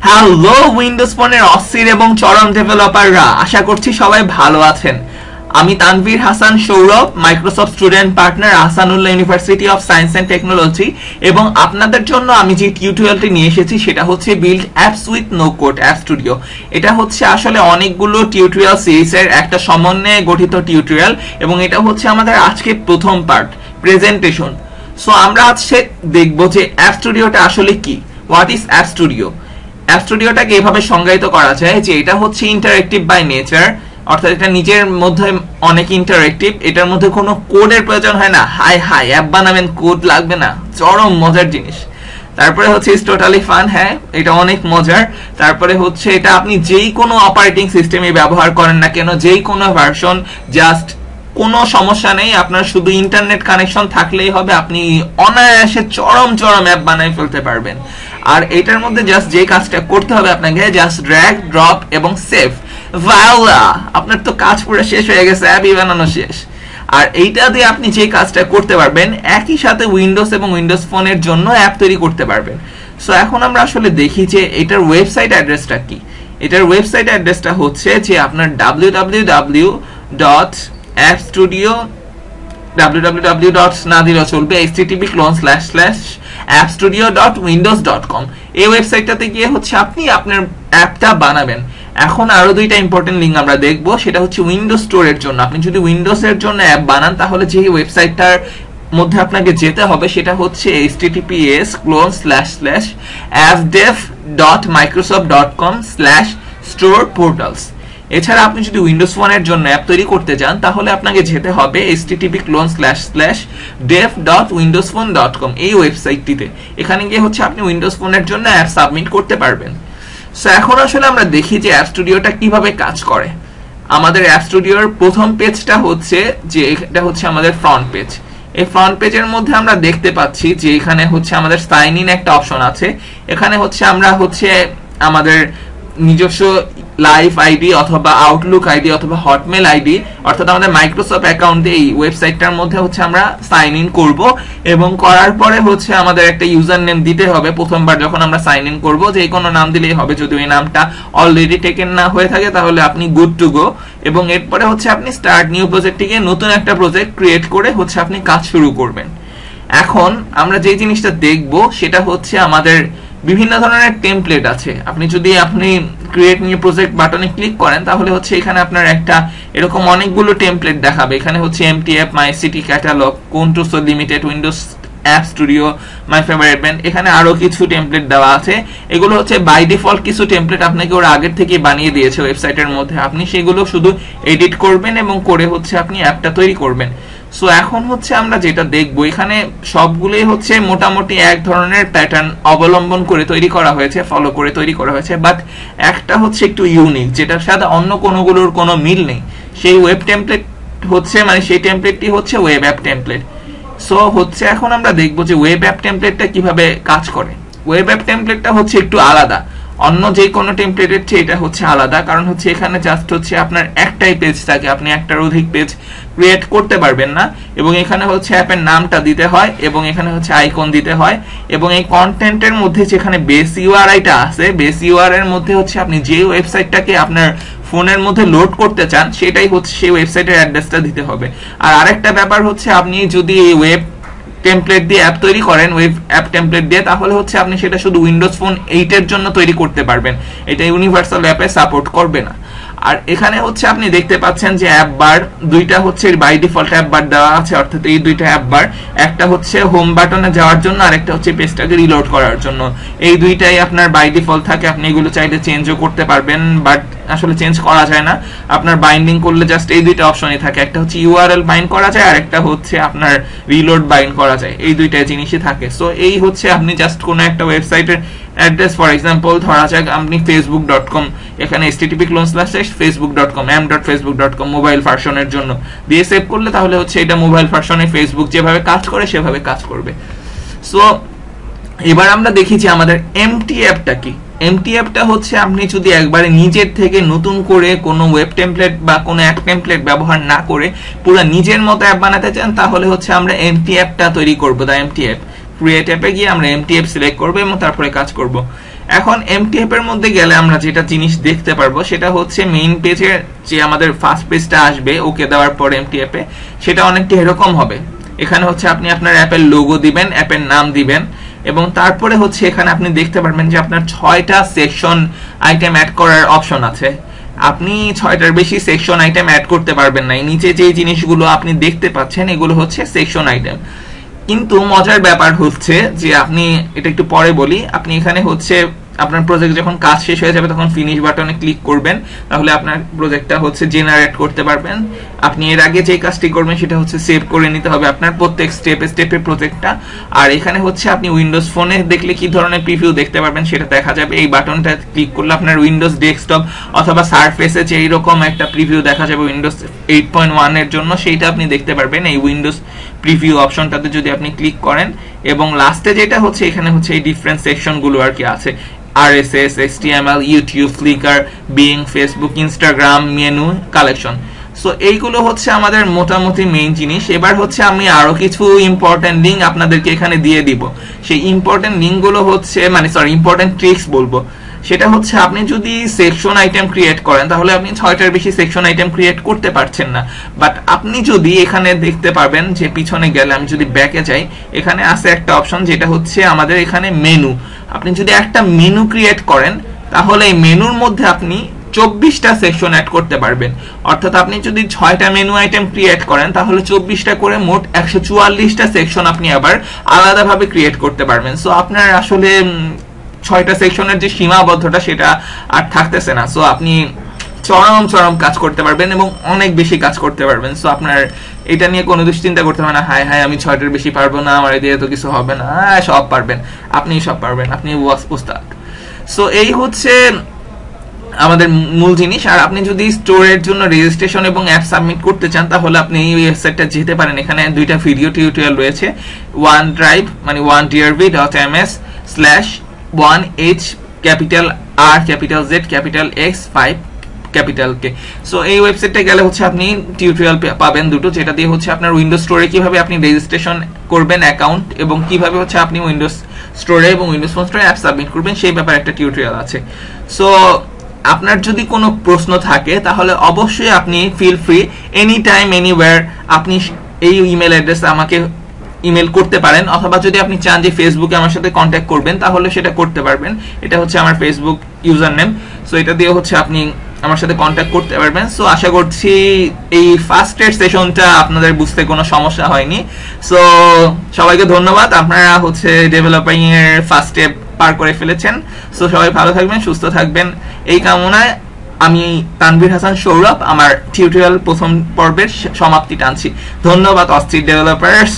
Hello Windows ফোনের অস্থির এবং চরম ডেভেলপাররা, আশা করছি সবাই ভালো আছেন। আমি Tanvir Hasan Sourav, Microsoft student partner Ahsanullah University of Science and Technology, এবং আপনাদের জন্য আমি যে টিউটোরিয়ালটি নিয়ে এসেছি সেটা হচ্ছে build apps with no code app studio. এটা হচ্ছে আসলে অনেকগুলো টিউটোরিয়াল সিরিজের একটা সমন্বয়ে গঠিত টিউটোরিয়াল, এবং এটা হচ্ছে আমাদের আজকে প্রথম পার্ট, প্রেজেন্টেশন। সো আমরা আজকে দেখবো যে অ্যাপ স্টুডিওটা আসলে কি, what is app studio. App স্টুডিওটাকে এভাবে সংজ্ঞায়িত করা যায় যে এটা হচ্ছে ইন্টারেক্টিভ বাই নেচার, অর্থাৎ এটা নিজের মধ্যে অনেক ইন্টারেক্টিভ, এটার মধ্যে কোনো কোডের প্রয়োজন হয় না। হাই হাই অ্যাপ বানাবেন, কোড লাগবে না, চরম মজার জিনিস। তারপরে হচ্ছে ইটস টোটালি ফান, হ্যাঁ এটা অনেক মজার। তারপরে হচ্ছে এটা আপনি যেই কোনো অপারেটিং সিস্টেমে ব্যবহার করেন না কেন, যেই কোনো ভার্সন, জাস্ট কোনো সমস্যা নেই, আপনার শুধু ইন্টারনেট কানেকশন থাকলেই হবে, আপনি অনায়াসে চরম চরম অ্যাপ বানিয়ে ফেলতে পারবেন। আর এটার মধ্যে জাস্ট যে কাজটা করতে হবে আপনাকে, জাস্ট ড্র্যাগ ড্রপ এবং সেভ, ভায়োলা, আপনার তো কাজ পুরো শেষ হয়ে গেছে, অ্যাপই বানানো শেষ। আর এইটা দিয়ে আপনি যে কাজটা করতে পারবেন, একই সাথে উইন্ডোজ এবং উইন্ডোজ ফোনের জন্য অ্যাপ তৈরি করতে পারবেন। সো এখন আমরা আসলে দেখি যে এটার ওয়েবসাইট অ্যাড্রেসটা কি। এটার ওয়েবসাইট অ্যাড্রেসটা হচ্ছে যে আপনার www.appstudio না দিলেও চলবে, http://appstudio.windows.com। এই ওয়েবসাইটটাতে গিয়ে হচ্ছে আপনি আপনার অ্যাপটা বানাবেন। এখন আরো দুইটা ইম্পর্টেন্ট লিঙ্ক আমরা দেখবো, সেটা হচ্ছে উইন্ডোজ স্টোরের জন্য। আপনি যদি উইন্ডোজের জন্য অ্যাপ বানান তাহলে যে ওয়েবসাইটটার মধ্যে আপনাকে যেতে হবে সেটা হচ্ছে https://appdev.microsoft.com/store-portals। এছাড়া আপনি যদি উইন্ডোজ ফোনের জন্য অ্যাপ তৈরি করতে চান তাহলে আপনাকে যেতে হবে http://dev.windowsphone.com এই ওয়েবসাইটটিতে। এখানে গিয়ে হচ্ছে আপনি উইন্ডোজ ফোনের জন্য অ্যাপ সাবমিট করতে পারবেন। সো এখন আসলে আমরা দেখি যে অ্যাপ স্টুডিওটা কিভাবে কাজ করে। আমাদের অ্যাপ স্টুডিওর প্রথম পেজটা হচ্ছে যে এটা হচ্ছে আমাদের ফ্রন্ট পেজ। এই ফ্রন্ট পেজের মধ্যে আমরা দেখতে পাচ্ছি যে এখানে হচ্ছে আমাদের সাইন ইন একটা অপশন আছে। এখানে হচ্ছে আমরা হচ্ছে আমাদের নিজস্ব লাইভ আইডি অথবা আউটলুক আইডি অথবা হটমেল আইডি, অর্থাৎ আমাদের মাইক্রোসফট অ্যাকাউন্ট দিয়ে এই ওয়েবসাইটটার মধ্যে হচ্ছে আমরা সাইন ইন করব, এবং করার পরে হচ্ছে আমাদের একটা ইউজার নেম দিতে হবে। প্রথমবার যখন আমরা সাইন ইন করবো যে কোনো নাম দিলেই হবে, যদি ওই নামটা অলরেডি টেকেন না হয়ে থাকে তাহলে আপনি গুড টু গো। এবং এরপরে হচ্ছে আপনি স্টার্ট নিউ প্রজেক্টটিকে নতুন একটা প্রজেক্ট ক্রিয়েট করে হচ্ছে আপনি কাজ শুরু করবেন। এখন আমরা যে জিনিসটা দেখব সেটা হচ্ছে আমাদের বিভিন্ন ধরনের টেমপ্লেট আছে। আপনি যদি ক্রিয়েট নিউ প্রজেক্ট বাটনে ক্লিক করেন তাহলে হচ্ছে এখানে আপনার একটা এরকম অনেকগুলো টেমপ্লেট দেখাবে। এখানে হচ্ছে MTF, MyCity catalogue, Contoso limited, Windows app studio, my favourite band, এখানে আরো কিছু টেমপ্লেট দেওয়া আছে। এগুলো হচ্ছে বাই ডিফল্ট কিছু টেমপ্লেট আপনাকে ওরা আগের থেকে বানিয়ে দিয়েছে ওয়েবসাইটের মধ্যে, আপনি সেগুলো শুধু এডিট করবেন এবং করে হচ্ছে আপনি অ্যাপটা তৈরি করবেন। সো এখন হচ্ছে আমরা যেটা দেখবো, এখানে সবগুলোই হচ্ছে মোটামুটি এক ধরনের প্যাটার্ন অবলম্বন করে তৈরি করা হয়েছে, ফলো করে তৈরি করা হয়েছে, বাট একটা হচ্ছে একটু ইউনিক, যেটার সাথে অন্য কোনোগুলোর কোনো মিল নেই। সেই ওয়েব টেমপ্লেট হচ্ছে সেই টেমপ্লেটটি হচ্ছে ওয়েব অ্যাপ টেমপ্লেট। সো হচ্ছে এখন আমরা দেখবো যে ওয়েব অ্যাপ টেমপ্লেটটা কিভাবে কাজ করে। ওয়েব অ্যাপ টেমপ্লেটটা হচ্ছে একটু আলাদা, অন্য যে কোনো টেমপ্লেটের চেয়ে এটা হচ্ছে আলাদা, কারণ হচ্ছে এখানে জাস্ট হচ্ছে আপনার একটাই পেজ থাকে, আপনি একটার অধিক পেজ ক্রিয়েট করতে পারবেন না। এবং এখানে হচ্ছে অ্যাপের নামটা দিতে হয়, এবং এখানে হচ্ছে আইকন দিতে হয়, এবং এই কন্টেন্টের মধ্যে যেখানে বেস ইউআরআইটা আছে, বেস ইউআরআই এর মধ্যে হচ্ছে আপনি যে ওয়েবসাইটটাকে আপনার ফোনের মধ্যে লোড করতে চান সেটাই হচ্ছে সেই ওয়েবসাইটের অ্যাড্রেসটা দিতে হবে। আর আরেকটা ব্যাপার হচ্ছে, আপনি যদি এই ওয়েব টেমপ্লেট দিয়ে অ্যাপ তৈরি করেন, ওয়েব অ্যাপ টেমপ্লেট দিয়ে, তাহলে হচ্ছে আপনি সেটা শুধু উইন্ডোজ ফোন 8 এর জন্য তৈরি করতে পারবেন, এটা ইউনিভার্সাল অ্যাপে সাপোর্ট করবে না। আর এখানে হচ্ছে আপনি দেখতে পাচ্ছেন যে অ্যাপ বার দুইটা হচ্ছে বাই ডিফল্ট অ্যাপ বার দেওয়া আছে, অর্থাৎ এই দুইটা অ্যাপ বার, একটা হচ্ছে হোম বাটনে যাওয়ার জন্য আর একটা হচ্ছে পেজটাকে রিলোড করার জন্য। এই দুইটাই আপনার বাই ডিফল্ট থাকে, আপনি এগুলো চাইলে চেঞ্জও করতে পারবেন, বাট আসলে চেঞ্জ করা যায় না। আপনার বাইন্ডিং করলে জাস্ট এই দুইটা অপশনই থাকে, একটা হচ্ছে ইউআরএল বাইন্ড করা যায় আর একটা হচ্ছে আপনার রিলোড বাইন্ড করা যায়, এই দুইটা জিনিসই থাকে। সো এই হচ্ছে আপনি জাস্ট কোনো একটা ওয়েবসাইটের অ্যাড্রেস, ফর এক্সাম্পল ধরা যাক আপনি facebook.com, এখানে http://facebook.com m.facebook.com মোবাইল ভার্সনের জন্য দিয়ে সেভ করলে তাহলে হচ্ছে এটা মোবাইল ভার্সনে ফেসবুক যেভাবে কাজ করে সেভাবে কাজ করবে। সো এবার আমরা দেখি যে আমাদের এমটি অ্যাপটা কি। এমটি অ্যাপটা হচ্ছে আপনি যদি একবারে নিজের থেকে নতুন করে কোনো ওয়েব টেমপ্লেট বা কোনো অ্যাপ টেমপ্লেট ব্যবহার না করে পুরো নিজের মতো অ্যাপ বানাতে চান তাহলে হচ্ছে আমরা এমটি অ্যাপটা তৈরি করব। দা এমটি অ্যাপ ক্রিয়েট অ্যাপে গিয়ে আমরা এমটি অ্যাপ সিলেক্ট করব এবং তারপরে কাজ করব। এখন MTF এর মধ্যে গেলে আমরা যেটা জিনিস দেখতে পারবো সেটা হচ্ছে মেইন পেজের যে আমাদের ফার্স্ট পেজটা আসবে ওকে দেওয়ার পর MTF এ সেটা অনেকটা এরকম হবে। এখানে হচ্ছে আপনি আপনার অ্যাপের লোগো দিবেন, অ্যাপের নাম দিবেন এবং তারপরে হচ্ছে এখানে আপনি দেখতে পারবেন যে আপনার 6টা সেকশন আইটেম অ্যাড করার অপশন আছে। আপনি 6টার বেশি সেকশন আইটেম অ্যাড করতে পারবেন না। নিচে যে জিনিসগুলো আপনি দেখতে পাচ্ছেন এগুলো হচ্ছে সেকশন আইটেম। কিন্তু মজার ব্যাপার হচ্ছে যে আপনি এটা একটু পরে বলি, আপনি এখানে হচ্ছে আপনার প্রজেক্ট যখন কাজ শেষ হয়ে যাবে তখন ফিনিশ বাটনে ক্লিক করবেন, তাহলে আপনার প্রজেক্টটা হচ্ছে জেনারেট করতে পারবেন। আপনি এর আগে যে কাজটি করবেন সেটা হচ্ছে সেভ করে নিতে হবে আপনার প্রত্যেক স্টেপে প্রজেক্টটা। আর এখানে হচ্ছে আপনি উইন্ডোজ ফোনে দেখলে কি ধরনের প্রিভিউ দেখতে পারবেন সেটা দেখা যাবে। এই বাটনটা ক্লিক করলে আপনার উইন্ডোজ ডেস্কটপ অথবা সারফেসে যে এইরকম একটা প্রিভিউ দেখা যাবে উইন্ডোজ 8.1 এর জন্য, সেইটা আপনি দেখতে পারবেন এই উইন্ডোজ প্রিভিউ অপশনটাতে যদি আপনি ক্লিক করেন। এবং লাস্টে যেটা হচ্ছে এখানে হচ্ছে এই ডিফারেন্ট সেকশনগুলো আর কি আছে, RSS, HTML, YouTube, Flickr, Bing, Facebook, Instagram, menu, collection. So এইগুলো হচ্ছে আমাদের মোটামুটি মেইন জিনিস। এবার হচ্ছে আমি আরো কিছু ইম্পর্টেন্ট লিঙ্ক আপনাদেরকে এখানে দিয়ে দিব। সেই ইম্পর্টেন্ট লিঙ্কগুলো হচ্ছে ইম্পর্টেন্ট ট্রিক্স বলবো। সেটা হচ্ছে আপনি যদি সেকশন আইটেম ক্রিয়েট করেন তাহলে আপনি 6টার বেশি সেকশন আইটেম ক্রিয়েট করতে পারছেন না। বাট আপনি যদি এখানে দেখতে পারবেন যে পিছনে গেলে আমি যদি ব্যাকে যাই, এখানে আছে একটা অপশন যেটা হচ্ছে আমাদের এখানে মেনু। আপনি যদি একটা মেনু ক্রিয়েট করেন তাহলে এই মেনুর মধ্যে আপনি 24টা সেকশন অ্যাড করতে পারবেন। অর্থাৎ আপনি যদি 6টা মেনু আইটেম ক্রিয়েট করেন তাহলে 24টা করে মোট 144টা সেকশন আপনি আবার আলাদাভাবে ক্রিয়েট করতে পারবেন। সো আপনার আসলে 6টা সেকশনের যে সীমাবদ্ধতা সেটা আর থাকতেছে না। সো আপনি চরম কাজ করতে পারবেন এবং অনেক বেশি কাজ করতে পারবেন। সো আপনার এটা নিয়ে কোনো দুশ্চিন্তা করতে হবে না, হায় আমি 6টার বেশি পারবো না, আমার দিয়ে তো কিছু হবে না। সব পারবেন, আপনি সব পারবেন, আপনি উস্তাদ। সো এই হচ্ছে আমাদের মূল জিনিস। আর আপনি যদি স্টোরের জন্য রেজিস্ট্রেশন এবং অ্যাপ সাবমিট করতে চান তাহলে আপনি এই ওয়েবসাইটটা যেতে পারেন। এখানে 2টা ভিডিও টিউটোরিয়াল রয়েছে, OneDrive মানে 1drv.ms/1h capital R capital Z capital X 5 capital K। So এই ওয়েবসাইটে গেলে হচ্ছে আপনি টিউটোরিয়াল পাবেন দুটো, যেটা দিয়ে হচ্ছে আপনার উইন্ডোজ স্টোরে কিভাবে আপনি রেজিস্ট্রেশন করবেন অ্যাকাউন্ট এবং কিভাবে হচ্ছে আপনি উইন্ডোজ স্টোরে এবং উইন্ডোজ ফোন স্টোরে অ্যাপ সাবমিট করবেন সেই ব্যাপারে একটা টিউটোরিয়াল আছে। সো আপনার যদি কোনো প্রশ্ন থাকে তাহলে অবশ্যই আপনি feel free any time anywhere আপনি এই ইমেল অ্যাড্রেসে আমাকে ইমেল করতে পারেন, অথবা যদি আপনি চান যে ফেসবুকে আমার সাথে কন্ট্যাক্ট করবেন তাহলে সেটা করতে পারবেন। এটা হচ্ছে আমার ফেসবুক ইউজার নেম। সো এটা দিয়ে হচ্ছে আপনি আমার সাথে কন্ট্যাক্ট করতে পারবেন। সো আশা করছি এই ফার্স্টের সেশনটা আপনাদের বুঝতে কোনো সমস্যা হয়নি। সো সবাইকে ধন্যবাদ, আপনারা হচ্ছে ডেভেলপিং এর ফার্স্ট স্টেপ পার করে ফেলেছেন। সো সবাই ভালো থাকবেন, সুস্থ থাকবেন এই কামনায় আমি তানভীর হাসান সৌরভ আমার টিউটোরিয়াল প্রথম পর্বের সমাপ্তি টানছি। ধন্যবাদ অস্থির ডেভেলপার্স।